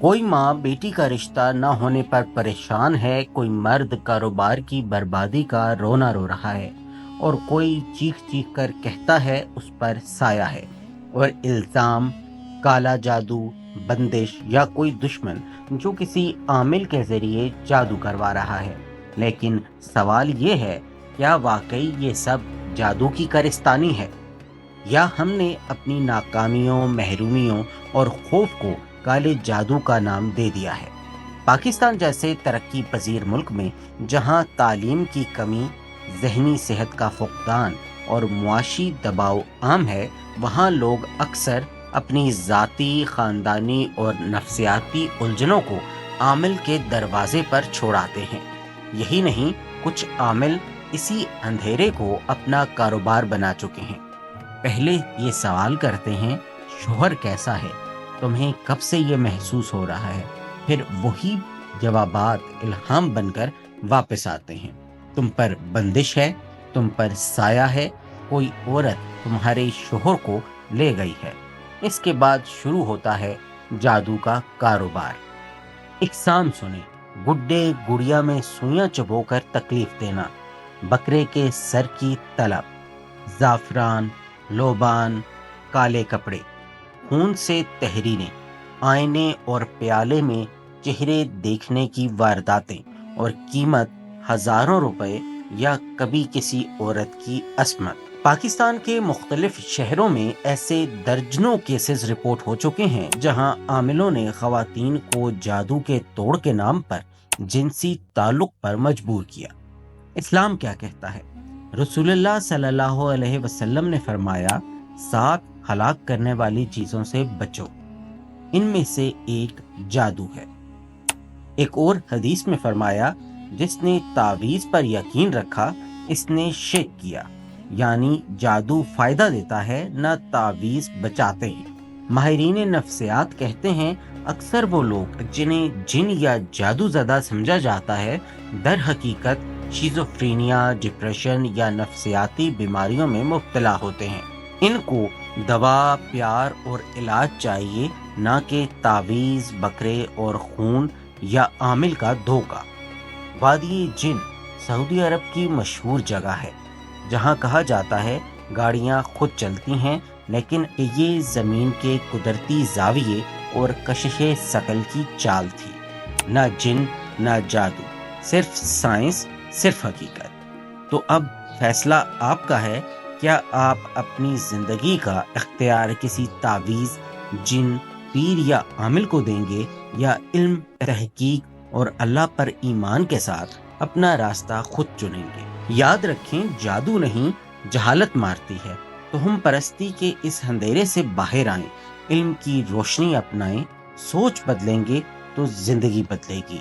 کوئی ماں بیٹی کا رشتہ نہ ہونے پر پریشان ہے، کوئی مرد کاروبار کی بربادی کا رونا رو رہا ہے، اور کوئی چیخ چیخ کر کہتا ہے اس پر سایہ ہے، اور الزام، کالا جادو، بندش یا کوئی دشمن جو کسی عامل کے ذریعے جادو کروا رہا ہے۔ لیکن سوال یہ ہے، کیا واقعی یہ سب جادو کی کارستانی ہے، یا ہم نے اپنی ناکامیوں، محرومیوں اور خوف کو کالے جادو کا نام دے دیا ہے؟ پاکستان جیسے ترقی پذیر ملک میں جہاں تعلیم کی کمی، ذہنی صحت کا فقدان اور معاشی دباؤ عام ہے، وہاں لوگ اکثر اپنی ذاتی، خاندانی اور نفسیاتی الجھنوں کو عامل کے دروازے پر چھوڑاتے ہیں۔ یہی نہیں، کچھ عامل اسی اندھیرے کو اپنا کاروبار بنا چکے ہیں۔ پہلے یہ سوال کرتے ہیں، شوہر کیسا ہے؟ تمہیں کب سے یہ محسوس ہو رہا ہے؟ پھر وہی جوابات الہام بن کر واپس آتے ہیں۔ تم پر بندش ہے، تم پر سایہ ہے، کوئی عورت تمہارے شوہر کو لے گئی ہے۔ اس کے بعد شروع ہوتا ہے جادو کا کاروبار۔ اقسام سنیں: گڈے گڑیا میں سوئیاں چبو کر تکلیف دینا، بکرے کے سر کی طلب، زعفران، لوبان، کالے کپڑے، خون سے تحریریں، آئینے اور پیالے میں چہرے دیکھنے کی وارداتیں، اور قیمت ہزاروں روپے یا کبھی کسی عورت کی عصمت۔ پاکستان کے مختلف شہروں میں ایسے درجنوں کیسز رپورٹ ہو چکے ہیں جہاں عاملوں نے خواتین کو جادو کے توڑ کے نام پر جنسی تعلق پر مجبور کیا۔ اسلام کیا کہتا ہے؟ رسول اللہ صلی اللہ علیہ وسلم نے فرمایا، 7 ہلاک کرنے والی چیزوں سے بچو، ان میں سے ایک جادو ہے۔ ایک اور حدیث میں فرمایا، جس نے تعویذ پر یقین رکھا اس نے شرک کیا، یعنی جادو فائدہ دیتا ہے، نہ تعویذ بچاتے ہیں۔ ماہرین نفسیات کہتے ہیں اکثر وہ لوگ جنہیں جن یا جادو زدہ سمجھا جاتا ہے، در حقیقت شیزوفرینیا، ڈپریشن یا نفسیاتی بیماریوں میں مبتلا ہوتے ہیں۔ ان کو دوا، پیار اور علاج چاہیے، نہ کہ تعویذ، بکرے اور خون یا عامل کا دھوکہ۔ وادی جن سعودی عرب کی مشہور جگہ ہے، جہاں کہا جاتا ہے گاڑیاں خود چلتی ہیں، لیکن یہ زمین کے قدرتی زاویے اور کشش ثقل کی چال تھی۔ نہ جن، نہ جادو، صرف سائنس، صرف حقیقت۔ تو اب فیصلہ آپ کا ہے، کیا آپ اپنی زندگی کا اختیار کسی تعویذ، جن، پیر یا عامل کو دیں گے، یا علم، تحقیق اور اللہ پر ایمان کے ساتھ اپنا راستہ خود چنیں گے؟ یاد رکھیں، جادو نہیں، جہالت مارتی ہے۔ تو ہم پرستی کے اس اندھیرے سے باہر آئیں، علم کی روشنی اپنائیں، سوچ بدلیں گے تو زندگی بدلے گی۔